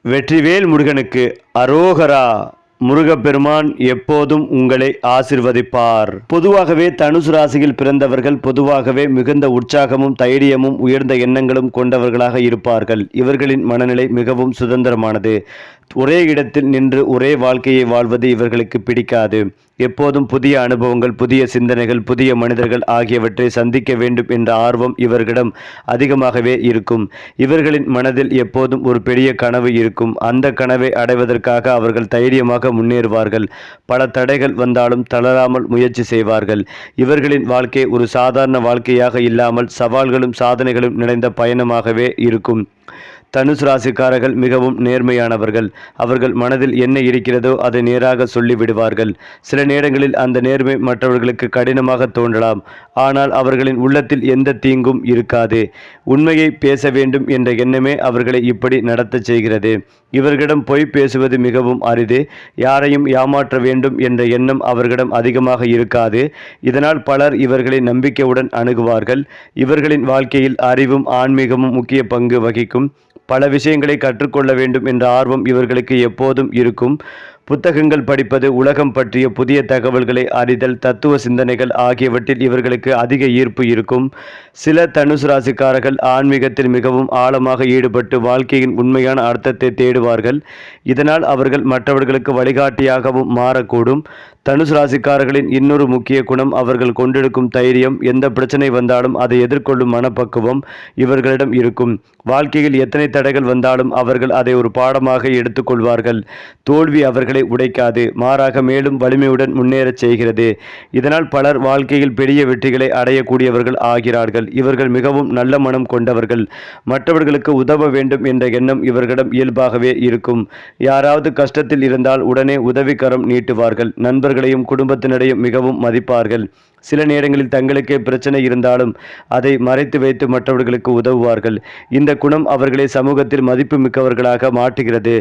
வெற்றிவேல் முருகனுக்கு அரோகரா. முருகப்பெருமான் எப்போதும் உங்களை ஆசிர்வதிப்பார். பொதுவாகவே தனுசு ராசியில் பிறந்தவர்கள் பொதுவாகவே மிகுந்த உற்சாகமும் தைரியமும் உயர்ந்த எண்ணங்களும் கொண்டவர்களாக இருப்பார்கள். இவர்களின் மனநிலை மிகவும் சுதந்திரமானது. ஒரே இடத்தில் நின்று ஒரே வாழ்க்கையை வாழ்வது இவர்களுக்கு பிடிக்காது. எப்போதும் புதிய அனுபவங்கள், புதிய சிந்தனைகள், புதிய மனிதர்கள் ஆகியவற்றை சந்திக்க வேண்டும் என்ற ஆர்வம் இவர்களிடம் அதிகமாகவே இருக்கும். இவர்களின் மனதில் எப்போதும் ஒரு பெரிய கனவு இருக்கும். அந்த கனவை அடைவதற்காக அவர்கள் தைரியமாக முன்னேறுவார்கள். பல தடைகள் வந்தாலும் தளராமல் முயற்சி செய்வார்கள். இவர்களின் வாழ்க்கை ஒரு சாதாரண வாழ்க்கையாக இல்லாமல் சவால்களும் சாதனைகளும் நிறைந்த பயணமாகவே இருக்கும். தனுசு ராசிக்காரர்கள் மிகவும் நேர்மையானவர்கள். அவர்கள் மனதில் என்ன இருக்கிறதோ அதை நேராக சொல்லிவிடுவார்கள். சில நேரங்களில் அந்த நேர்மை மற்றவர்களுக்கு கடினமாக தோன்றலாம். ஆனால் அவர்களின் உள்ளத்தில் எந்த தீங்கும் இருக்காது. உண்மையை பேச வேண்டும் என்ற எண்ணமே அவர்களை இப்படி நடத்த செய்கிறது. இவர்களிடம் பொய் பேசுவது மிகவும் அரிது. யாரையும் ஏமாற்ற வேண்டும் என்ற எண்ணம் அவர்களிடம் அதிகமாக இருக்காது. இதனால் பலர் இவர்களை நம்பிக்கையுடன் அணுகுவார்கள். இவர்களின் வாழ்க்கையில் அறிவும் ஆன்மீகமும் முக்கிய பங்கு வகிக்கும். பல விஷயங்களை கற்றுக்கொள்ள வேண்டும் என்ற ஆர்வம் இவர்களுக்கு எப்போதும் இருக்கும். புத்தகங்கள் படிப்பது, உலகம் பற்றிய புதிய தகவல்களை அறிதல், தத்துவ சிந்தனைகள் ஆகியவற்றில் இவர்களுக்கு அதிக ஈர்ப்பு இருக்கும். சில தனுசு ராசிக்காரர்கள் ஆன்மீகத்தில் மிகவும் ஆழமாக ஈடுபட்டு வாழ்க்கையின் உண்மையான அர்த்தத்தை தேடுவார்கள். இதனால் அவர்கள் மற்றவர்களுக்கு வழிகாட்டியாகவும் மாறக்கூடும். தனுசு ராசிக்காரர்களின் இன்னொரு முக்கிய குணம் அவர்கள் கொண்டிருக்கும் தைரியம். எந்த பிரச்சனை வந்தாலும் அதை எதிர்கொள்ளும் மனப்பக்குவம் இவர்களிடம் இருக்கும். வாழ்க்கையில் எத்தனை தடைகள் வந்தாலும் அவர்கள் அதை ஒரு பாடமாக எடுத்துக்கொள்வார்கள். தோல்வி அவர்களை உடைக்காது, மாறாக மேலும் வலிமையுடன் முன்னேறச் செய்கிறது. இதனால் பலர் வாழ்க்கையில் பெரிய வெற்றிகளை அடையக்கூடியவர்கள் ஆகிறார்கள். இவர்கள் மிகவும் நல்ல மனம் கொண்டவர்கள். மற்றவர்களுக்கு உதவ வேண்டும் என்ற எண்ணம் இவர்களிடம் இயல்பாகவே இருக்கும். யாராவது கஷ்டத்தில் இருந்தால் உடனே உதவிக்கரம் நீட்டுவார்கள். நண்பர்களையும் குடும்பத்தினரையும் மிகவும் மதிப்பார்கள். சில நேரங்களில் தங்களுக்கே பிரச்சனை இருந்தாலும் அதை மறைத்து வைத்து மற்றவர்களுக்கு உதவுவார்கள். இந்த குணம் அவர்களை சமூகத்தில் மதிப்பு மிக்கவர்களாக மாற்றுகிறது.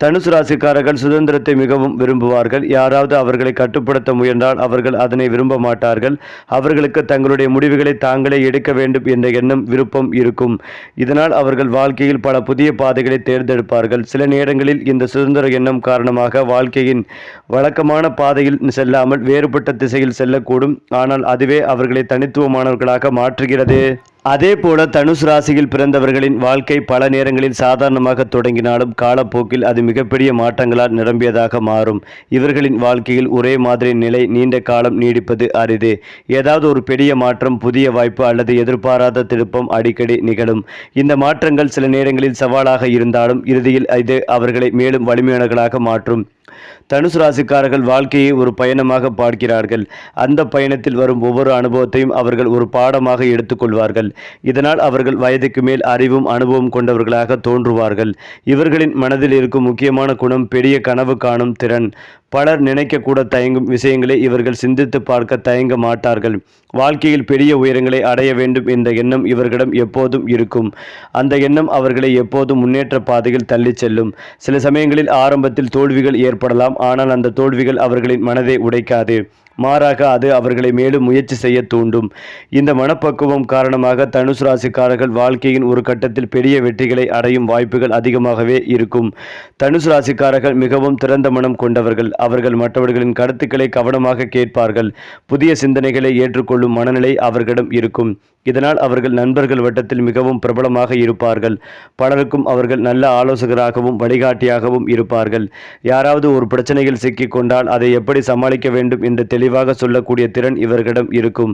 தனுசு ராசிக்காரர்கள் சுதந்திரத்தை மிகவும் விரும்புவார்கள். யாராவது அவர்களை கட்டுப்படுத்த முயன்றால் அவர்கள் அதனை விரும்ப மாட்டார்கள். அவர்களுக்கு தங்களுடைய முடிவுகளை தாங்களே எடுக்க வேண்டும் என்ற எண்ணம், விருப்பம் இருக்கும். இதனால் அவர்கள் வாழ்க்கையில் பல புதிய பாதைகளை தேர்ந்தெடுப்பார்கள். சில நேரங்களில் இந்த சுதந்திர எண்ணம் காரணமாக வாழ்க்கையின் வழக்கமான பாதையில் செல்லாமல் வேறுபட்ட திசையில் செல்லக்கூடும். ஆனால் அதுவே அவர்களை தனித்துவமானவர்களாக மாற்றுகிறது. அதே போல தனுசு ராசியில் பிறந்தவர்களின் வாழ்க்கை பல நேரங்களில் சாதாரணமாக தொடங்கினாலும் காலப்போக்கில் அது மிகப்பெரிய மாற்றங்களால் நிரம்பியதாக மாறும். இவர்களின் வாழ்க்கையில் ஒரே மாதிரி நிலை நீண்ட காலம் நீடிப்பது அரிது. ஏதாவது ஒரு பெரிய மாற்றம், புதிய வாய்ப்பு அல்லது எதிர்பாராத திருப்பம் அடிக்கடி நிகழும். இந்த மாற்றங்கள் சில நேரங்களில் சவாலாக இருந்தாலும் இறுதியில் இது அவர்களை மேலும் வலிமையானவர்களாக மாற்றும். தனுசு ராசிக்காரர்கள் வாழ்க்கையை ஒரு பயணமாக பார்க்கிறார்கள். அந்த பயணத்தில் வரும் ஒவ்வொரு அனுபவத்தையும் அவர்கள் ஒரு பாடமாக எடுத்துக்கொள்வார்கள். இதனால் அவர்கள் வயதுக்கு மேல் அறிவும் அனுபவம் கொண்டவர்களாக தோன்றுவார்கள். இவர்களின் மனதில் இருக்கும் முக்கியமான குணம் பெரிய கனவு காணும் திறன். பலர் நினைக்கக்கூட தயங்கும் விஷயங்களை இவர்கள் சிந்தித்து பார்க்க தயங்க மாட்டார்கள். வாழ்க்கையில் பெரிய உயரங்களை அடைய வேண்டும் என்ற எண்ணம் இவர்களிடம் எப்போதும் இருக்கும். அந்த எண்ணம் அவர்களை எப்போதும் முன்னேற்ற பாதையில் தள்ளி செல்லும். சில சமயங்களில் ஆரம்பத்தில் தோல்விகள் ஏற்படலாம். ஆனால் அந்த தோல்விகள் அவர்களின் மனதை உடைக்காது. மாறாக அது அவர்களை மேலும் முயற்சி செய்ய தூண்டும். இந்த மனப்பக்குவம் காரணமாக தனுசு ராசிக்காரர்கள் வாழ்க்கையின் ஒரு கட்டத்தில் பெரிய வெற்றிகளை அடையும் வாய்ப்புகள் அதிகமாகவே இருக்கும். தனுசு ராசிக்காரர்கள் மிகவும் திறந்த மனம் கொண்டவர்கள். அவர்கள் மற்றவர்களின் கருத்துக்களை கவனமாக கேட்பார்கள். புதிய சிந்தனைகளை ஏற்றுக்கொள்ளும் மனநிலை அவர்களிடம் இருக்கும். இதனால் அவர்கள் நண்பர்கள் வட்டத்தில் மிகவும் பிரபலமாக இருப்பார்கள். பலருக்கும் அவர்கள் நல்ல ஆலோசகராகவும் வழிகாட்டியாகவும் இருப்பார்கள். யாராவது ஒரு பிரச்சனையில் சிக்கிக் கொண்டால் அதை எப்படி சமாளிக்க வேண்டும் என்று தெளிவாக சொல்லக்கூடிய திறன் இவர்களிடம் இருக்கும்.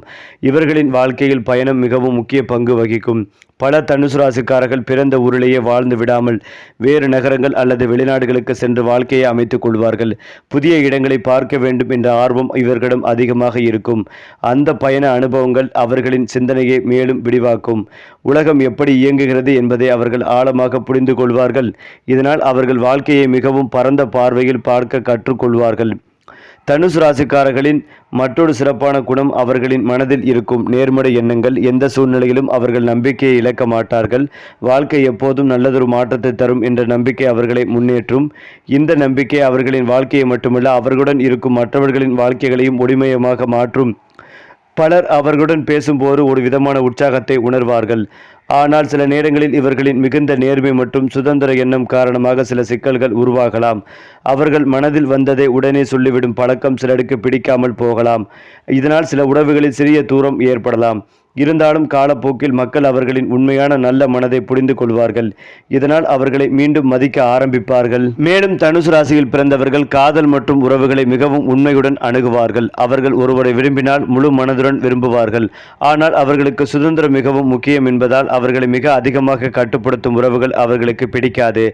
இவர்களின் வாழ்க்கையில் பயணம் மிகவும் முக்கிய பங்கு வகிக்கும். பல தனுசு ராசிக்காரர்கள் பிறந்த ஊரிலேயே வாழ்ந்து விடாமல் வேறு நகரங்கள் அல்லது வெளிநாடுகளுக்கு சென்று வாழ்க்கையை அமைத்துக் கொள்வார்கள். புதிய இடங்களை பார்க்க வேண்டும் என்ற ஆர்வம் இவர்களிடம் அதிகமாக இருக்கும். அந்த பயண அனுபவங்கள் அவர்களின் சிந்தனையை மேலும் விரிவாக்கும். உலகம் எப்படி இயங்குகிறது என்பதை அவர்கள் ஆழமாக புரிந்து கொள்வார்கள். இதனால் அவர்கள் வாழ்க்கையை மிகவும் பரந்த பார்வையில் பார்க்க கற்றுக்கொள்வார்கள். தனுசு ராசிக்காரர்களின் மற்றொரு சிறப்பான குணம் அவர்களின் மனதில் இருக்கும் நேர்மறை எண்ணங்கள். எந்த சூழ்நிலையிலும் அவர்கள் நம்பிக்கையை இழக்க மாட்டார்கள். வாழ்க்கை எப்போதும் நல்லதொரு மாற்றத்தை தரும் என்ற நம்பிக்கை அவர்களை முன்னேற்றும். இந்த நம்பிக்கை அவர்களின் வாழ்க்கையை மட்டுமல்ல, அவர்களுடன் இருக்கும் மற்றவர்களின் வாழ்க்கைகளையும் ஒளிமயமாக மாற்றும். பலர் அவர்களுடன் பேசும்போது ஒரு விதமான உற்சாகத்தை உணர்வார்கள். ஆனால் சில நேரங்களில் இவர்களின் மிகுந்த நேர்மை மற்றும் சுதந்திர எண்ணம் காரணமாக சில சிக்கல்கள் உருவாகலாம். அவர்கள் மனதில் வந்ததை உடனே சொல்லிவிடும் பழக்கம் சிலருக்கு பிடிக்காமல் போகலாம். இதனால் சில உறவுகளில் சிறிய தூரம் ஏற்படலாம். இருந்தாலும் காலப்போக்கில் மக்கள் அவர்களின் உண்மையான நல்ல மனதை புரிந்து கொள்வார்கள். இதனால் அவர்களை மீண்டும் மதிக்க ஆரம்பிப்பார்கள். மேலும் தனுசு ராசியில் பிறந்தவர்கள் காதல் மற்றும் உறவுகளை மிகவும் உண்மையுடன் அணுகுவார்கள். அவர்கள் ஒருவரை விரும்பினால் முழு மனதுடன் விரும்புவார்கள். ஆனால் அவர்களுக்கு சுதந்திரம் மிகவும் முக்கியம் என்பதால் அவர்களை மிக அதிகமாக கட்டுப்படுத்தும் உறவுகள் அவர்களுக்கு பிடிக்காது.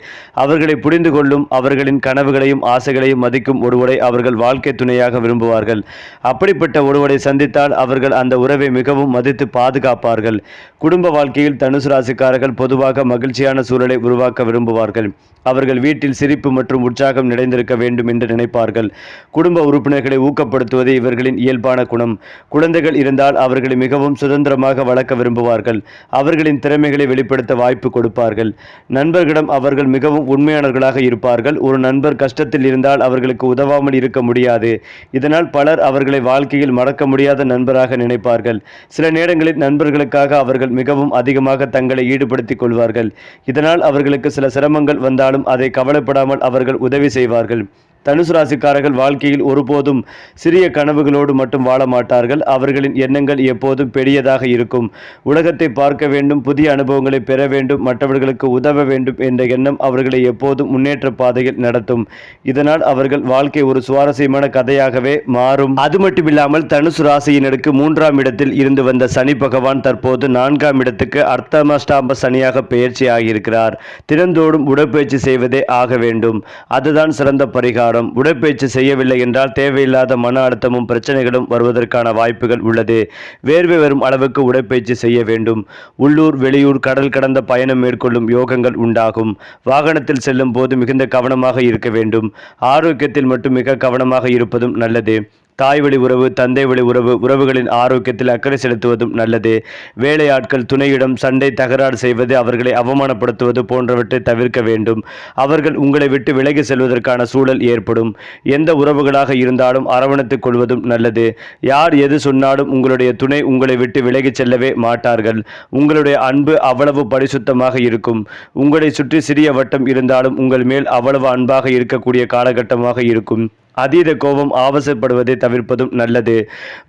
அவர்களை புரிந்து கொள்ளும், அவர்களின் கனவுகளையும் ஆசைகளையும் மதிக்கும் ஒருவரை அவர்கள் வாழ்க்கை துணையாக விரும்புவார்கள். அப்படிப்பட்ட ஒருவரை சந்தித்தால் அவர்கள் அந்த உறவை மிகவும் மதித்து பாதுகாப்பார்கள். குடும்ப வாழ்க்கையில் தனுசு ராசிக்காரர்கள் பொதுவாக மகிழ்ச்சியான சூழலை உருவாக்க விரும்புவார்கள். அவர்கள் வீட்டில் சிரிப்பு மற்றும் உற்சாகம் நிறைந்திருக்க வேண்டும் என்று நினைப்பார்கள். குடும்ப உறுப்பினர்களை ஊக்கப்படுத்துவது இவர்களின் இயல்பான குணம். குழந்தைகள் இருந்தால் அவர்களை மிகவும் சுதந்திரமாக வளர்க்க விரும்புவார்கள். அவர்களின் திறமைகளை வெளிப்படுத்த வாய்ப்பு கொடுப்பார்கள். நண்பர்களிடம் அவர்கள் மிகவும் உண்மையானவர்களாக இருப்பார்கள். ஒரு நண்பர் கஷ்டத்தில் இருந்தால் அவர்களுக்கு உதவாமல் இருக்க முடியாது. இதனால் பலர் அவர்களை வாழ்க்கையில் மறக்க முடியாத நண்பராக நினைப்பார்கள். சில நேரங்களில் நண்பர்களுக்காக அவர்கள் மிகவும் அதிகமாக தங்களை ஈடுபடுத்திக் கொள்வார்கள். இதனால் அவர்களுக்கு சில சிரமங்கள் வந்தாலும் அதை கவலைப்படாமல் அவர்கள் உதவி செய்வார்கள். தனுசு ராசிக்காரர்கள் வாழ்க்கையில் ஒருபோதும் சிறிய கனவுகளோடு மட்டும் வாழ மாட்டார்கள். அவர்களின் எண்ணங்கள் எப்போதும் பெரியதாக இருக்கும். உலகத்தை பார்க்க வேண்டும், புதிய அனுபவங்களை பெற வேண்டும், மற்றவர்களுக்கு உதவ வேண்டும் என்ற எண்ணம் அவர்களை எப்போதும் முன்னேற்ற பாதையில் நடத்தும். இதனால் அவர்கள் வாழ்க்கை ஒரு சுவாரஸ்யமான கதையாகவே மாறும். அது மட்டுமில்லாமல் தனுசு ராசியினருக்கு 3ஆம் இடத்தில் இருந்து வந்த சனி பகவான் தற்போது 4ஆம் இடத்துக்கு அர்த்தமஷ்டாம்ப சனியாக பெயர்ச்சி ஆகியிருக்கிறார். தினந்தோறும் உடற்பயிற்சி செய்வதே ஆக வேண்டும். அதுதான் சிறந்த பரிகாரம். உடற்பயிற்சி செய்யவில்லை என்றால் தேவையில்லாத மன அழுத்தமும் பிரச்சனைகளும் வருவதற்கான வாய்ப்புகள் உள்ளது. வேர்வை வரும் அளவுக்கு உடற்பயிற்சி செய்ய வேண்டும். உள்ளூர், வெளியூர், கடல் கடந்த பயணம் மேற்கொள்ளும் யோகங்கள் உண்டாகும். வாகனத்தில் செல்லும் போது மிகுந்த கவனமாக இருக்க வேண்டும். ஆரோக்கியத்தில் மட்டும் மிக கவனமாக இருப்பதும் நல்லது. தாய் வழி உறவு, தந்தை வழி உறவு, உறவுகளின் ஆரோக்கியத்தில் அக்கறை செலுத்துவதும் நல்லது. வேலையாட்கள் துணையிடம் சண்டை, தகராறு செய்வது, அவர்களை அவமானப்படுத்துவது போன்றவற்றை தவிர்க்க வேண்டும். அவர்கள் உங்களை விட்டு விலகி செல்வதற்கான சூழல் ஏற்படும். எந்த உறவுகளாக இருந்தாலும் அரவணைத்துக் கொள்வதும் நல்லது. யார் எது சொன்னாலும் உங்களுடைய துணை உங்களை விட்டு விலகி செல்லவே மாட்டார்கள். உங்களுடைய அன்பு அவ்வளவு பரிசுத்தமாக இருக்கும். உங்களை சுற்றி சிறிய வட்டம் இருந்தாலும் உங்கள் மேல் அவ்வளவு அன்பாக இருக்கக்கூடிய காலகட்டமாக இருக்கும். அதீத கோபம், ஆவசப்படுவதை தவிர்ப்பதும் நல்லது.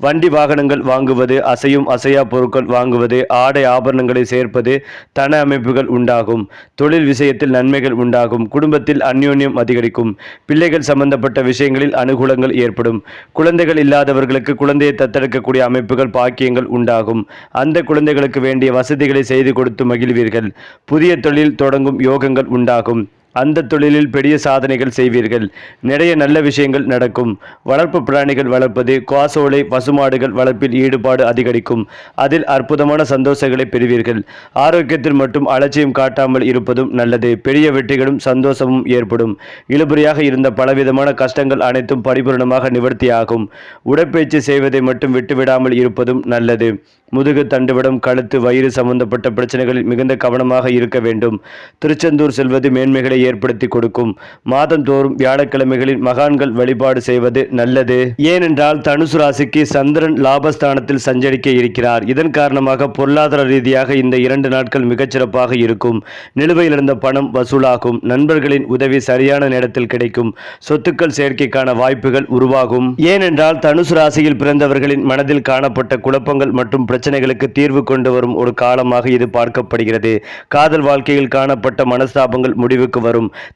வண்டி வாகனங்கள் வாங்குவது, அசையும் அசையா பொருட்கள் வாங்குவது, ஆடை ஆபரணங்களை சேர்ப்பது, தன அமைப்புகள் உண்டாகும். தொழில் விஷயத்தில் நன்மைகள் உண்டாகும். குடும்பத்தில் அந்யோன்யம் அதிகரிக்கும். பிள்ளைகள் சம்பந்தப்பட்ட விஷயங்களில் அனுகூலங்கள் ஏற்படும். குழந்தைகள் இல்லாதவர்களுக்கு குழந்தையை தத்தெடுக்கக்கூடிய அமைப்புகள், பாக்கியங்கள் உண்டாகும். அந்த குழந்தைகளுக்கு வேண்டிய வசதிகளை செய்து கொடுத்து மகிழ்வீர்கள். புதிய தொழில் தொடங்கும் யோகங்கள் உண்டாகும். அந்த தொழிலில் பெரிய சாதனைகள் செய்வீர்கள். நிறைய நல்ல விஷயங்கள் நடக்கும். வளர்ப்பு பிராணிகள் வளர்ப்பது, காசோலை, பசுமாடுகள் வளர்ப்பில் ஈடுபாடு அதிகரிக்கும். அதில் அற்புதமான சந்தோஷங்களை பெறுவீர்கள். ஆரோக்கியத்தில் மட்டும் அலட்சியம் காட்டாமல் இருப்பதும் நல்லது. பெரிய வெற்றிகளும் சந்தோஷமும் ஏற்படும். இழுபறியாக இருந்த பலவிதமான கஷ்டங்கள் அனைத்தும் பரிபூர்ணமாக நிவர்த்தியாகும். உடற்பயிற்சி செய்வதை மட்டும் விட்டுவிடாமல் இருப்பதும் நல்லது. முதுகு, தண்டுவடம், கழுத்து, வயிறு சம்பந்தப்பட்ட பிரச்சனைகளில் மிகுந்த கவனமாக இருக்க வேண்டும். திருச்செந்தூர் செல்வது மேன்மைகளை ஏற்படுத்தி கொடுக்கும். மாதந்தோறும் வியாழக்கிழமைகளில் மகான்கள் வழிபாடு செய்வது நல்லது. ஏனென்றால் தனுசு ராசிக்கு சந்திரன் லாபஸ்தானத்தில் சஞ்சரிக்க இருக்கிறார். இதன் காரணமாக பொருளாதார ரீதியாக இந்த 2 நாட்கள் மிகச்சிறப்பாக இருக்கும். நிலுவையில் இருந்த பணம் வசூலாகும். நண்பர்களின் உதவி சரியான நேரத்தில் கிடைக்கும். சொத்துக்கள் சேர்க்கைக்கான வாய்ப்புகள் உருவாகும். ஏனென்றால் தனுசு ராசியில் பிறந்தவர்களின் மனதில் காணப்பட்ட குழப்பங்கள் மற்றும் பிரச்சனைகளுக்கு தீர்வு கொண்டு வரும் ஒரு காலமாக இது பார்க்கப்படுகிறது. காதல் வாழ்க்கையில் காணப்பட்ட மனஸ்தாபங்கள் முடிவுக்கு வரும்.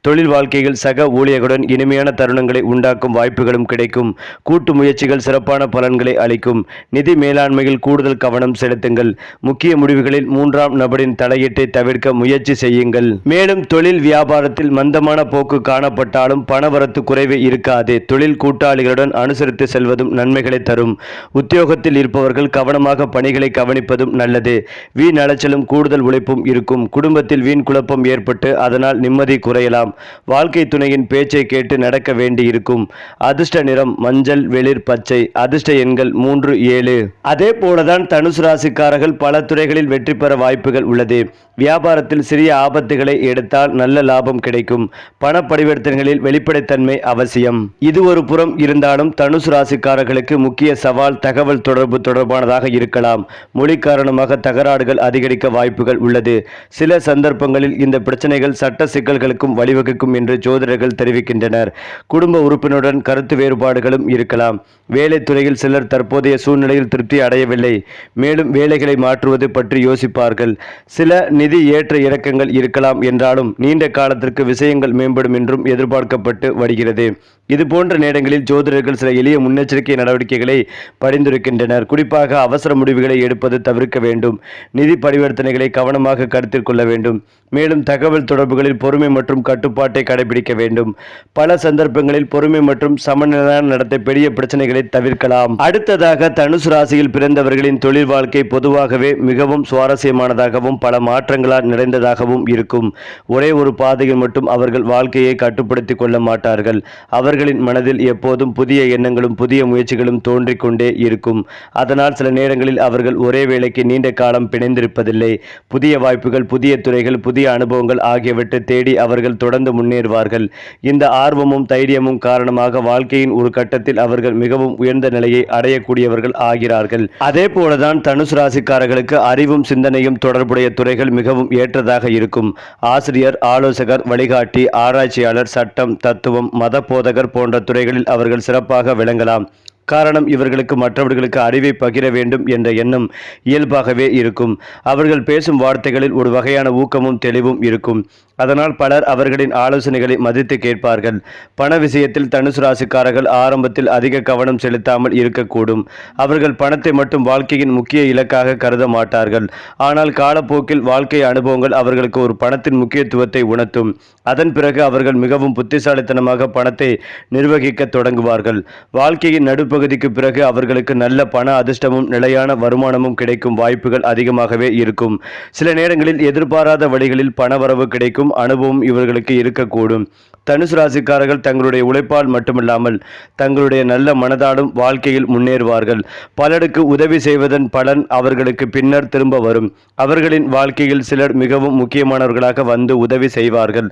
தொழில் வாழ்க்கையில் சக ஊழியர்களுடன் இனிமையான தருணங்களை உண்டாக்கும் வாய்ப்புகளும் கிடைக்கும். கூட்டு முயற்சிகள் சிறப்பான பலன்களை அளிக்கும். நிதி மேலாண்மையில் கூடுதல் கவனம் செலுத்துங்கள். முக்கிய முடிவுகளில் 3ஆம் நபரின் தலையீட்டை தவிர்க்க முயற்சி செய்யுங்கள். மேலும் தொழில் வியாபாரத்தில் மந்தமான போக்கு காணப்பட்டாலும் பணவரத்து குறைவே இருக்காது. தொழில் கூட்டாளிகளுடன் அனுசரித்து செல்வதும் நன்மைகளை தரும். உத்தியோகத்தில் இருப்பவர்கள் கவனமாக பணிகளை கவனிப்பதும் நல்லது. வீண் அலைச்சலும் கூடுதல் உழைப்பும் இருக்கும். குடும்பத்தில் வீண் குழப்பம் ஏற்பட்டு அதனால் நிம்மதி குறையலாம். வாழ்க்கை துணையின் பேச்சை கேட்டு நடக்க வேண்டியிருக்கும். அதிர்ஷ்ட நிறம் மஞ்சள், வெளிர் பச்சை. அதிர்ஷ்ட எண்கள் 3, 7. அதே போலதான் தனுசு ராசிக்காரர்கள் பல துறைகளில் வெற்றி பெற வாய்ப்புகள் உள்ளது. வியாபாரத்தில் சிறிய ஆபத்துகளை எடுத்தால் நல்ல லாபம் கிடைக்கும். பண பரிவர்த்தனைகளில் வெளிப்படைத்தன்மை அவசியம். இது ஒரு புறம் இருந்தாலும் தனுசு ராசிக்காரர்களுக்கு முக்கிய சவால் தகவல் தொடர்பு தொடர்பானதாக இருக்கலாம். மொழி காரணமாக தகராறுகள் அதிகரிக்க வாய்ப்புகள் உள்ளது. சில சந்தர்ப்பங்களில் இந்த பிரச்சனைகள் சட்ட சிக்கல்களுக்கும் வழிவகுக்கும் என்று ஜோதிடர்கள் தெரிவிக்கின்றனர். குடும்ப உறுப்பினருடன் கருத்து வேறுபாடுகளும் இருக்கலாம். வேலைத்துறையில் சிலர் தற்போதைய சூழ்நிலையில் திருப்தி அடையவில்லை. மேலும் வேலைகளை மாற்றுவது பற்றி யோசிப்பார்கள். சில நிதி ஏற்ற இறக்கங்கள் இருக்கலாம் என்றாலும் நீண்ட காலத்திற்கு விஷயங்கள் மேம்படும் என்றும் எதிர்பார்க்கப்பட்டு வருகிறது. இதுபோன்ற நேரங்களில் ஜோதிடர்கள் சில எளிய முன்னெச்சரிக்கை நடவடிக்கைகளை பரிந்துரைக்கின்றனர். குறிப்பாக அவசர முடிவுகளை எடுப்பது தவிர்க்க வேண்டும். நிதி பரிவர்த்தனைகளை கவனமாக கருத்தில் கொள்ள வேண்டும். மேலும் தகவல் தொடர்புகளில் பொறுமை மற்றும் கட்டுப்பாட்டை கடைபிடிக்க வேண்டும். பல சந்தர்ப்பங்களில் பொறுமை மற்றும் சமநிலையான நடத்தை பெரிய பிரச்சனைகளை தவிர்க்கலாம். அடுத்ததாக தனுசு ராசியில் பிறந்தவர்களின் தொழில் வாழ்க்கை பொதுவாகவே மிகவும் சுவாரஸ்யமானதாகவும் பல மாற்றங்களால் நிறைந்ததாகவும் இருக்கும். ஒரே ஒரு பாதையில் மட்டும் அவர்கள் வாழ்க்கையை கட்டுப்படுத்திக் கொள்ள மாட்டார்கள். அவர்களின் மனதில் எப்போதும் புதிய எண்ணங்களும் புதிய முயற்சிகளும் தோன்றிக் கொண்டே இருக்கும். அதனால் சில நேரங்களில் அவர்கள் ஒரே வேளைக்கு நீண்ட காலம் பிணைந்திருப்பதில்லை. புதிய வாய்ப்புகள், புதிய துறைகள், புதிய அனுபவங்கள் ஆகியவற்றை தேடி அவர்கள் தொடர்ந்து முன்னேறுவார்கள். இந்த ஆர்வமும் தைரியமும் காரணமாக வாழ்க்கையின் ஒரு கட்டத்தில் அவர்கள் மிகவும் உயர்ந்த நிலையை அடையக்கூடியவர்கள் ஆகிறார்கள். அதே போலதான் தனுசு ராசிக்காரர்களுக்கு அறிவும் சிந்தனையும் தொடர்புடைய துறைகள் மிகவும் ஏற்றதாக இருக்கும். ஆசிரியர், ஆலோசகர், வழிகாட்டி, ஆராய்ச்சியாளர், சட்டம், தத்துவம், மத போதகர் போன்ற துறைகளில் அவர்கள் சிறப்பாக விளங்கலாம். காரணம், இவர்களுக்கு மற்றவர்களுக்கு அறிவை பகிர வேண்டும் என்ற எண்ணம் இயல்பாகவே இருக்கும். அவர்கள் பேசும் வார்த்தைகளில் ஒரு வகையான ஊக்கமும் தெளிவும் இருக்கும். அதனால் பலர் அவர்களின் ஆலோசனைகளை மதித்து கேட்பார்கள். பண விஷயத்தில் தனுசு ராசிக்காரர்கள் ஆரம்பத்தில் அதிக கவனம் செலுத்தாமல் இருக்கக்கூடும். அவர்கள் பணத்தை மட்டும் வாழ்க்கையின் முக்கிய இலக்காக கருத மாட்டார்கள். ஆனால் காலப்போக்கில் வாழ்க்கை அனுபவங்கள் அவர்களுக்கு ஒரு பணத்தின் முக்கியத்துவத்தை உணர்த்தும். அதன் பிறகு அவர்கள் மிகவும் புத்திசாலித்தனமாக பணத்தை நிர்வகிக்க தொடங்குவார்கள். வாழ்க்கையின் நடுப்பகுதிக்கு பிறகு அவர்களுக்கு நல்ல பண அதிர்ஷ்டமும் நிலையான வருமானமும் கிடைக்கும் வாய்ப்புகள் அதிகமாகவே இருக்கும். சில நேரங்களில் எதிர்பாராத வழிகளில் பணவரவு கிடைக்கும் அனுபவம் இவர்களுக்கு இருக்கக்கூடும். தனுசு ராசிக்காரர்கள் தங்களுடைய உழைப்பால் மட்டுமில்லாமல் தங்களுடைய நல்ல மனதாலும் வாழ்க்கையில் முன்னேறுவார்கள். பலருக்கு உதவி செய்வதன் பலன் அவர்களுக்கு பின்னர் திரும்ப வரும். அவர்களின் வாழ்க்கையில் சிலர் மிகவும் முக்கியமானவர்களாக வந்து உதவி செய்வார்கள்.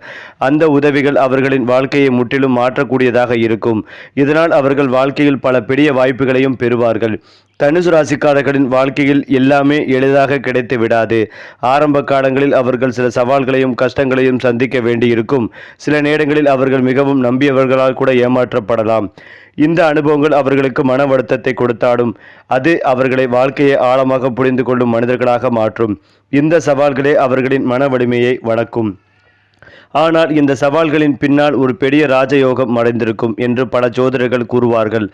அந்த உதவிகள் அவர்களின் வாழ்க்கையை முற்றிலும் மாற்றக்கூடியதாக இருக்கும். இதனால் அவர்கள் வாழ்க்கையில் பல பெரிய வாய்ப்புகளையும் பெறுவார்கள். தனுசு ராசிக்காரர்களின் வாழ்க்கையில் எல்லாமே எளிதாக கிடைத்து விடாது. ஆரம்ப காலங்களில் அவர்கள் சில சவால்களையும் கஷ்டங்களையும் சந்திக்க வேண்டியிருக்கும். சில நேரங்களில் அவர்கள் மிகவும் நம்பியவர்களால் கூட ஏமாற்றப்படலாம். இந்த அனுபவங்கள் அவர்களுக்கு மன வருத்தத்தை கொடுத்தாலும் அது அவர்களை வாழ்க்கையை ஆழமாக புரிந்து கொள்ளும் மனிதர்களாக மாற்றும். இந்த சவால்களே அவர்களின் மன வலிமையை வளர்க்கும். ஆனால் இந்த சவால்களின் பின்னால் ஒரு பெரிய ராஜயோகம் மறைந்திருக்கும் என்று பல ஜோதிடர்கள் கூறுவார்கள்.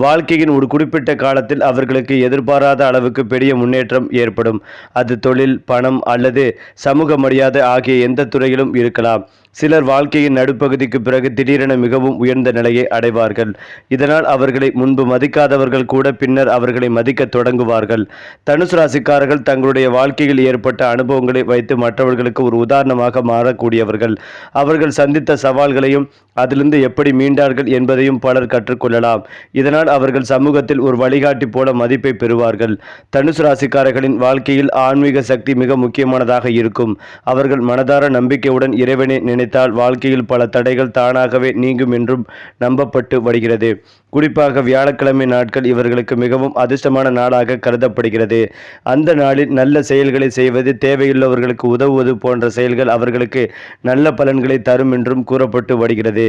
வாழ்க்கையின் ஒரு குறிப்பிட்ட காலத்தில் அவர்களுக்கு எதிர்பாராத அளவுக்கு பெரிய முன்னேற்றம் ஏற்படும். அது தொழில், பணம் அல்லது சமூக மரியாதை ஆகிய எந்த துறையிலும் இருக்கலாம். சிலர் வாழ்க்கையின் நடுப்பகுதிக்கு பிறகு திடீரென மிகவும் உயர்ந்த நிலையை அடைவார்கள். இதனால் அவர்களை முன்பு மதிக்காதவர்கள் கூட பின்னர் அவர்களை மதிக்க தொடங்குவார்கள். தனுசு ராசிக்காரர்கள் தங்களுடைய வாழ்க்கையில் ஏற்பட்ட அனுபவங்களை வைத்து மற்றவர்களுக்கு ஒரு உதாரணமாக மாறக்கூடியவர்கள். அவர்கள் சந்தித்த சவால்களையும் அதிலிருந்து எப்படி மீண்டார்கள் என்பதையும் பலர் கற்றுக்கொள்ளலாம். இதனால் அவர்கள் சமூகத்தில் ஒரு வழிகாட்டி போல மதிப்பை பெறுவார்கள். தனுசு ராசிக்காரர்களின் வாழ்க்கையில் ஆன்மீக சக்தி மிக முக்கியமானதாக இருக்கும். அவர்கள் மனதார நம்பிக்கையுடன் இறைவனை நினைத்தால் வாழ்க்கையில் பல தடைகள் தானாகவே நீங்கும் என்றும் நம்பப்பட்டு வருகிறது. குறிப்பாக வியாழக்கிழமை நாட்கள் இவர்களுக்கு மிகவும் அதிர்ஷ்டமான நாளாக கருதப்படுகிறது. அந்த நாளில் நல்ல செயல்களை செய்வது, தேவையுள்ளவர்களுக்கு உதவுவது போன்ற செயல்கள் அவர்களுக்கு நல்ல பலன்களை தரும் என்றும் கூறப்பட்டு வருகிறது.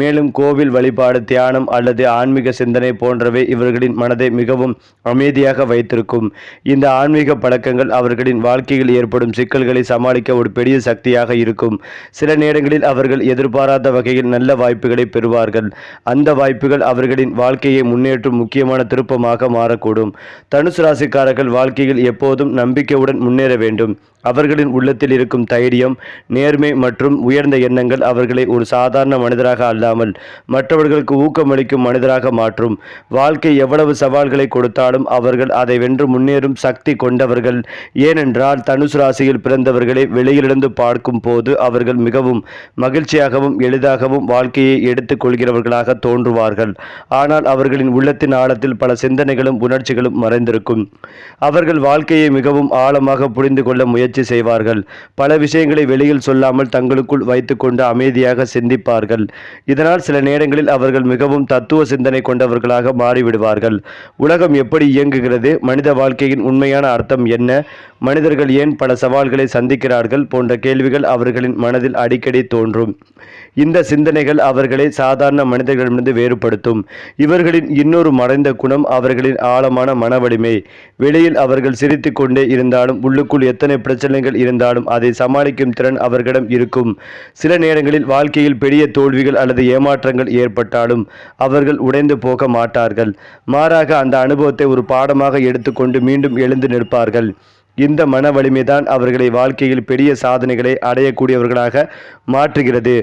மேலும் கோவில் வழிபாடு, தியானம் அல்லது ஆன்மீக சிந்தனை போன்றவை இவர்களின் மனதை மிகவும் அமைதியாக வைத்திருக்கும். இந்த ஆன்மீக பழக்கங்கள் அவர்களின் வாழ்க்கையில் ஏற்படும் சிக்கல்களை சமாளிக்க ஒரு பெரிய சக்தியாக இருக்கும். சில நேரங்களில் அவர்கள் எதிர்பாராத வகையில் நல்ல வாய்ப்புகளை பெறுவார்கள். அந்த வாய்ப்புகள் அவர்களின் வாழ்க்கையை முன்னேற்றும் முக்கியமான திருப்பமாக மாறக்கூடும். தனுசு ராசிக்காரர்கள் வாழ்க்கையில் எப்போதும் நம்பிக்கையுடன் முன்னேற வேண்டும். அவர்களின் உள்ளத்தில் இருக்கும் தைரியம், நேர்மை மற்றும் உயர்ந்த எண்ணங்கள் அவர்களை ஒரு சாதாரண மனிதராக அல்லாமல் மற்றவர்களுக்கு ஊக்கமளிக்கும் மனிதராக மாற்றும். வாழ்க்கை எவ்வளவு சவால்களை கொடுத்தாலும் அவர்கள் அதை வென்று முன்னேறும் சக்தி கொண்டவர்கள். ஏனென்றால் தனுசு ராசியில் பிறந்தவர்களை வெளியிலிருந்து பார்க்கும் போது அவர்கள் மிகவும் மகிழ்ச்சியாகவும் எளிதாகவும் வாழ்க்கையை எடுத்துக் கொள்கிறவர்களாக தோன்றுவார்கள். ஆனால் அவர்களின் உள்ளத்தின் ஆழத்தில் பல சிந்தனைகளும் உணர்ச்சிகளும் மறைந்திருக்கும். அவர்கள் வாழ்க்கையை மிகவும் ஆழமாக புரிந்து கொள்ள முயற்சி செய்வார்கள். பல விஷயங்களை வெளியில் சொல்லாமல் தங்களுக்குள் வைத்துக்கொண்டு அமைதியாக சிந்திப்பார்கள். இதனால் சில நேரங்களில் அவர்கள் மிகவும் தத்துவ சிந்தனை கொண்டவர்களாக மாறிவிடுவார்கள். உலகம் எப்படி இயங்குகிறது, மனித வாழ்க்கையின் உண்மையான அர்த்தம் என்ன, மனிதர்கள் ஏன் பல சவால்களை சந்திக்கிறார்கள் போன்ற கேள்விகள் அவர்களின் மனதில் அடிக்கடி தோன்றும். இந்த சிந்தனைகள் அவர்களை சாதாரண மனிதர்களிடமிருந்து வேறுபடுத்தும். இவர்களின் இன்னொரு மறைந்த குணம் அவர்களின் ஆழமான மனவலிமை. வெளியில் அவர்கள் சிரித்து கொண்டே இருந்தாலும் உள்ளுக்குள் எத்தனை பிரச்சனைகள் இருந்தாலும் அதை சமாளிக்கும் திறன் அவர்களிடம் இருக்கும். சில நேரங்களில் வாழ்க்கையில் பெரிய தோல்விகள் அல்லது ஏமாற்றங்கள் ஏற்பட்டாலும் அவர்கள் உடைந்து போக மாட்டார்கள். மாறாக அந்த அனுபவத்தை ஒரு பாடமாக எடுத்துக்கொண்டு மீண்டும் எழுந்து நிற்பார்கள். இந்த மன வலிமைதான் அவர்களை வாழ்க்கையில் பெரிய சாதனைகளை அடையக்கூடியவர்களாக மாற்றுகிறது.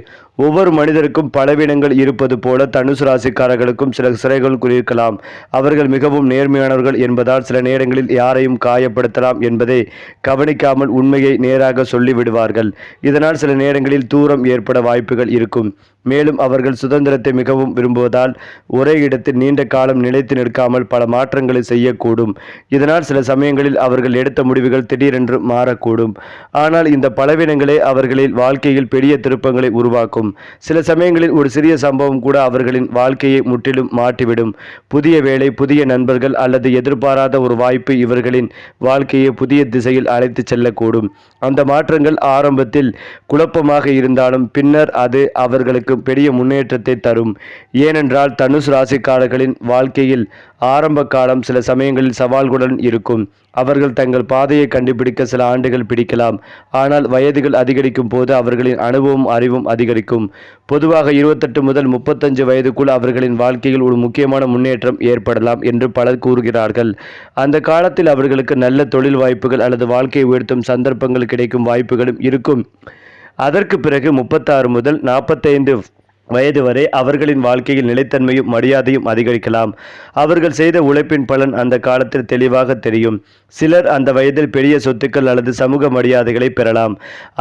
ஒவ்வொரு மனிதருக்கும் பலவீனங்கள் இருப்பது போல தனுசு ராசிக்காரர்களுக்கும் சில சிறைகள் இருக்கலாம். அவர்கள் மிகவும் நேர்மையானவர்கள் என்பதால் சில நேரங்களில் யாரையும் காயப்படுத்தலாம் என்பதை கவனிக்காமல் உண்மையை நேராக சொல்லிவிடுவார்கள். இதனால் சில நேரங்களில் தூரம் ஏற்பட வாய்ப்புகள் இருக்கும். மேலும் அவர்கள் சுதந்திரத்தை மிகவும் விரும்புவதால் ஒரே இடத்தில் நீண்ட காலம் நிலைத்து நிற்காமல் பல மாற்றங்களை செய்யக்கூடும். இதனால் சில சமயங்களில் அவர்கள் எடுத்த முடிவுகள் திடீரென்று மாறக்கூடும். ஆனால் இந்த பலவீனங்களே அவர்களின் வாழ்க்கையில் பெரிய திருப்பங்களை உருவாக்கும். சில சமயங்களில் ஒரு சிறிய சம்பவம் கூட அவர்களின் வாழ்க்கையை முற்றிலும் மாற்றிவிடும். புதிய வேலை, புதிய நண்பர்கள் அல்லது எதிர்பாராத ஒரு வாய்ப்பு இவர்களின் வாழ்க்கையை புதிய திசையில் அழைத்து செல்லக்கூடும். அந்த மாற்றங்கள் ஆரம்பத்தில் குழப்பமாக இருந்தாலும் பின்னர் அது அவர்களுக்கு பெரிய முன்னேற்றத்தை தரும். ஏனென்றால் தனுசு ராசிக்காரர்களின் வாழ்க்கையில் ஆரம்ப காலம் சில சமயங்களில் சவால்களுடன் இருக்கும். அவர்கள் தங்கள் பாதையை கண்டுபிடிக்க சில ஆண்டுகள் பிடிக்கலாம். ஆனால் வயதுகள் அதிகரிக்கும் போது அவர்களின் அனுபவம் அறிவும் அதிகரிக்கும். பொதுவாக 28 முதல் 35 வயதுக்குள் அவர்களின் வாழ்க்கையில் ஒரு முக்கியமான முன்னேற்றம் ஏற்படலாம் என்று பலர் கூறுகிறார்கள். அந்த காலத்தில் அவர்களுக்கு நல்ல தொழில் வாய்ப்புகள் அல்லது வாழ்க்கையை உயர்த்தும் சந்தர்ப்பங்கள் கிடைக்கும் வாய்ப்புகளும் இருக்கும். அதற்கு பிறகு 36 முதல் 45 வயது வரை அவர்களின் வாழ்க்கையில் நிலைத்தன்மையும் மரியாதையும் அதிகரிக்கலாம். அவர்கள் செய்த உழைப்பின் பலன் அந்த காலத்தில் தெளிவாக தெரியும். சிலர் அந்த வயதில் பெரிய சொத்துக்கள் அல்லது சமூக மரியாதைகளை பெறலாம்.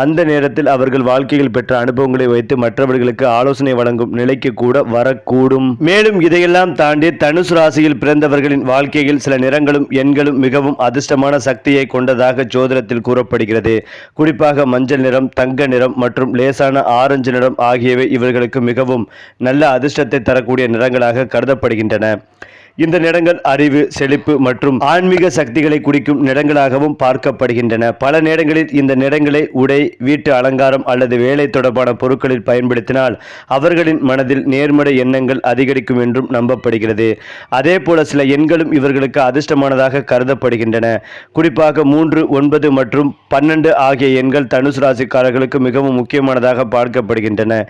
அந்த நேரத்தில் அவர்கள் வாழ்க்கையில் பெற்ற அனுபவங்களை வைத்து மற்றவர்களுக்கு ஆலோசனை வழங்கும் நிலைக்கு கூட வரக்கூடும். மேலும் இதையெல்லாம் தாண்டி தனுசு ராசியில் பிறந்தவர்களின் வாழ்க்கையில் சில நிறங்களும் எண்களும் மிகவும் அதிர்ஷ்டமான சக்தியை கொண்டதாக ஜோதிடத்தில் கூறப்படுகிறது. குறிப்பாக மஞ்சள் நிறம், தங்க நிறம் மற்றும் லேசான ஆரஞ்சு நிறம் ஆகியவை இவர்களுக்கு மிகவும் நல்ல அதிர்ஷ்டத்தை தரக்கூடிய நிறங்களாக கருதப்படுகின்றன. இந்த நிறங்கள் அறிவு, செழிப்பு மற்றும் ஆன்மீக சக்திகளை குறிக்கும் நிறங்களாகவும் பார்க்கப்படுகின்றன. பல நேரங்களில் இந்த நிறங்களை உடை, வீட்டு அலங்காரம் அல்லது வேலை தொடர்பான பொருட்களில் பயன்படுத்தினால் அவர்களின் மனதில் நேர்மறை எண்ணங்கள் அதிகரிக்கும் என்றும் நம்பப்படுகிறது. அதே போல சில எண்களும் இவர்களுக்கு அதிர்ஷ்டமானதாக கருதப்படுகின்றன. குறிப்பாக 3, 9 மற்றும் 12 ஆகிய எண்கள் தனுசு ராசிக்காரர்களுக்கு மிகவும் முக்கியமானதாக பார்க்கப்படுகின்றன.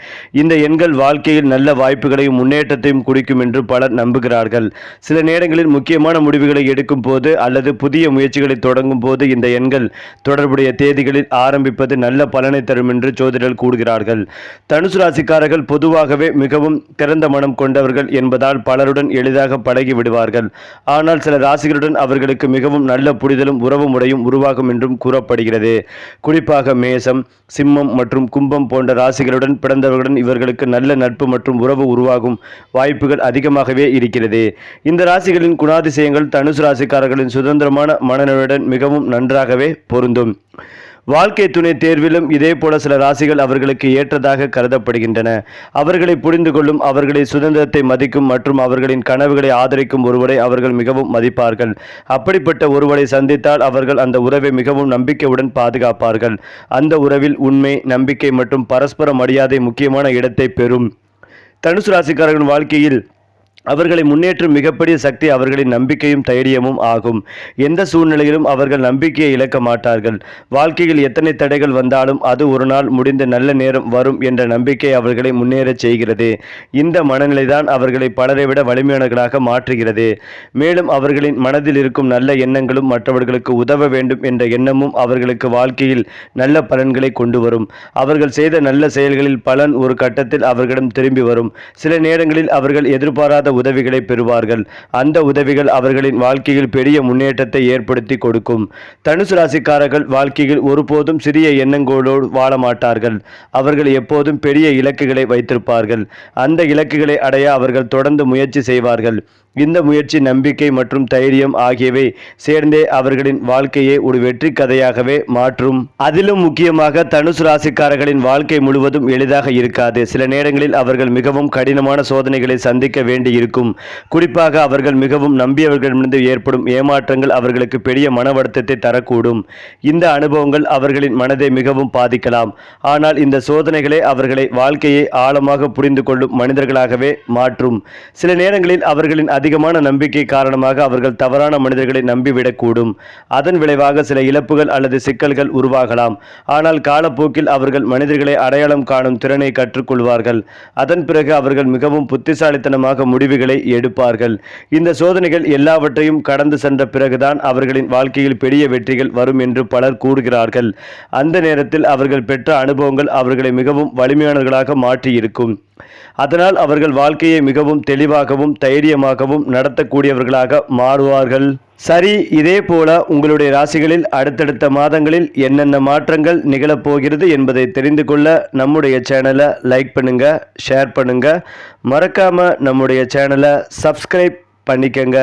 இந்த எண்கள் வாழ்க்கையில் நல்ல வாய்ப்புகளையும் முன்னேற்றத்தையும் குறிக்கும் என்று பலர் நம்புகிறார்கள். சில நேரங்களில் முக்கியமான முடிவுகளை எடுக்கும் போது அல்லது புதிய முயற்சிகளை தொடங்கும் போது இந்த எண்கள் தொடர்புடைய தேதிகளில் ஆரம்பிப்பது நல்ல பலனை தரும் என்று ஜோதிடர்கள் கூறுகிறார்கள். தனுசு ராசிக்காரர்கள் பொதுவாகவே மிகவும் திறந்த மனம் கொண்டவர்கள் என்பதால் பலருடன் எளிதாக பழகி விடுவார்கள். ஆனால் சில ராசிகளுடன் அவர்களுக்கு மிகவும் நல்ல புரிதலும் உறவு முறையும் உருவாகும் என்றும் கூறப்படுகிறது. குறிப்பாக மேசம், சிம்மம் மற்றும் கும்பம் போன்ற ராசிகளுடன் பிறந்தவர்களுடன் இவர்களுக்கு நல்ல நட்பு மற்றும் உறவு உருவாகும் வாய்ப்புகள் அதிகமாகவே இருக்கிறது. இந்த ராசிகளின் குணாதிசயங்கள் தனுசு ராசிக்காரர்களின் சுதந்திரமான மனநிலையுடன் மிகவும் நன்றாகவே பொருந்தும். வாழ்க்கை துணை தேர்விலும் இதே போல சில ராசிகள் அவர்களுக்கு ஏற்றதாக கருதப்படுகின்றன. அவர்களை புரிந்து கொள்ளும், அவர்களை சுதந்திரத்தை மதிக்கும் மற்றும் அவர்களின் கனவுகளை ஆதரிக்கும் ஒருவரை அவர்கள் மிகவும் மதிப்பார்கள். அப்படிப்பட்ட ஒருவரை சந்தித்தால் அவர்கள் அந்த உறவை மிகவும் நம்பிக்கையுடன் பாதுகாப்பார்கள். அந்த உறவில் உண்மை, நம்பிக்கை மற்றும் பரஸ்பர மரியாதை முக்கியமான இடத்தை பெறும். தனுசு ராசிக்காரர்களின் வாழ்க்கையில் அவர்களை முன்னேற்றும் மிகப்பெரிய சக்தி அவர்களின் நம்பிக்கையும் தைரியமும் ஆகும். எந்த சூழ்நிலையிலும் அவர்கள் நம்பிக்கையை இழக்க மாட்டார்கள். வாழ்க்கையில் எத்தனை தடைகள் வந்தாலும் அது ஒரு நாள் முடிந்து நல்ல நேரம் வரும் என்ற நம்பிக்கை அவர்களை முன்னேறச் செய்கிறது. இந்த மனநிலைதான் அவர்களை பலரை விட வலிமையானவர்களாக மாற்றுகிறது. மேலும் அவர்களின் மனதில் இருக்கும் நல்ல எண்ணங்களும் மற்றவர்களுக்கு உதவ வேண்டும் என்ற எண்ணமும் அவர்களுக்கு வாழ்க்கையில் நல்ல பலன்களை கொண்டு வரும். அவர்கள் செய்த நல்ல செயல்களில் பலன் ஒரு கட்டத்தில் அவர்களிடம் திரும்பி வரும். சில நேரங்களில் அவர்கள் எதிர்பாராத உதவிகளை பெறுவார்கள். அந்த உதவிகள் அவர்களின் வாழ்க்கையில் பெரிய முன்னேற்றத்தை ஏற்படுத்தி கொடுக்கும். தனுசு ராசிக்காரர்கள் வாழ்க்கையில் ஒருபோதும் சிறிய எண்ணங்களோடு வாழ மாட்டார்கள். அவர்கள் எப்போதும் பெரிய இலக்குகளை வைத்திருப்பார்கள். அந்த இலக்குகளை அடைய அவர்கள் தொடர்ந்து முயற்சி செய்வார்கள். இந்த முயற்சி, நம்பிக்கை மற்றும் தைரியம் ஆகியவை சேர்ந்தே அவர்களின் வாழ்க்கையை ஒரு வெற்றி கதையாகவே மாற்றும். அதிலும் முக்கியமாக தனுசு ராசிக்காரர்களின் வாழ்க்கை முழுவதும் எளிதாக இருக்காது. சில நேரங்களில் அவர்கள் மிகவும் கடினமான சோதனைகளை சந்திக்க வேண்டி இருக்கும். குறிப்பாக அவர்கள் மிகவும் நம்பியவர்களிடமிருந்து ஏற்படும் ஏமாற்றங்கள் அவர்களுக்கு பெரிய மன வருத்தத்தை தரக்கூடும். இந்த அனுபவங்கள் அவர்களின் மனதை மிகவும் பாதிக்கலாம். ஆனால் இந்த சோதனைகளே அவர்களை வாழ்க்கையை ஆழமாக புரிந்து கொள்ளும் மனிதர்களாகவே மாற்றும். சில நேரங்களில் அவர்களின் அதிகமான நம்பிக்கை காரணமாக அவர்கள் தவறான மனிதர்களை நம்பிவிடக்கூடும். அதன் விளைவாக சில இழப்புகள் அல்லது சிக்கல்கள் உருவாகலாம். ஆனால் காலப்போக்கில் அவர்கள் மனிதர்களை அடையாளம் காணும் திறனை கற்றுக்கொள்வார்கள். அதன் பிறகு அவர்கள் மிகவும் புத்திசாலித்தனமாக முடிவுகளை எடுப்பார்கள். இந்த சோதனைகள் எல்லாவற்றையும் கடந்து சென்ற பிறகுதான் அவர்களின் வாழ்க்கையில் பெரிய வெற்றிகள் வரும் என்று பலர் கூறுகிறார்கள். அந்த நேரத்தில் அவர்கள் பெற்ற அனுபவங்கள் அவர்களை மிகவும் வலிமையானவர்களாக மாற்றியிருக்கும். அதனால் அவர்கள் வாழ்க்கையை மிகவும் தெளிவாகவும் தைரியமாகவும் நடத்தக்கூடியவர்களாக மாறுவார்கள். சரி, இதே போல உங்களுடைய ராசிகளில் அடுத்தடுத்த மாதங்களில் என்னென்ன மாற்றங்கள் நிகழப்போகிறது என்பதை தெரிந்து கொள்ள நம்முடைய சேனலை லைக் பண்ணுங்க, ஷேர் பண்ணுங்க, மறக்காம நம்முடைய சேனலை சப்ஸ்கிரைப் பண்ணிக்கங்க.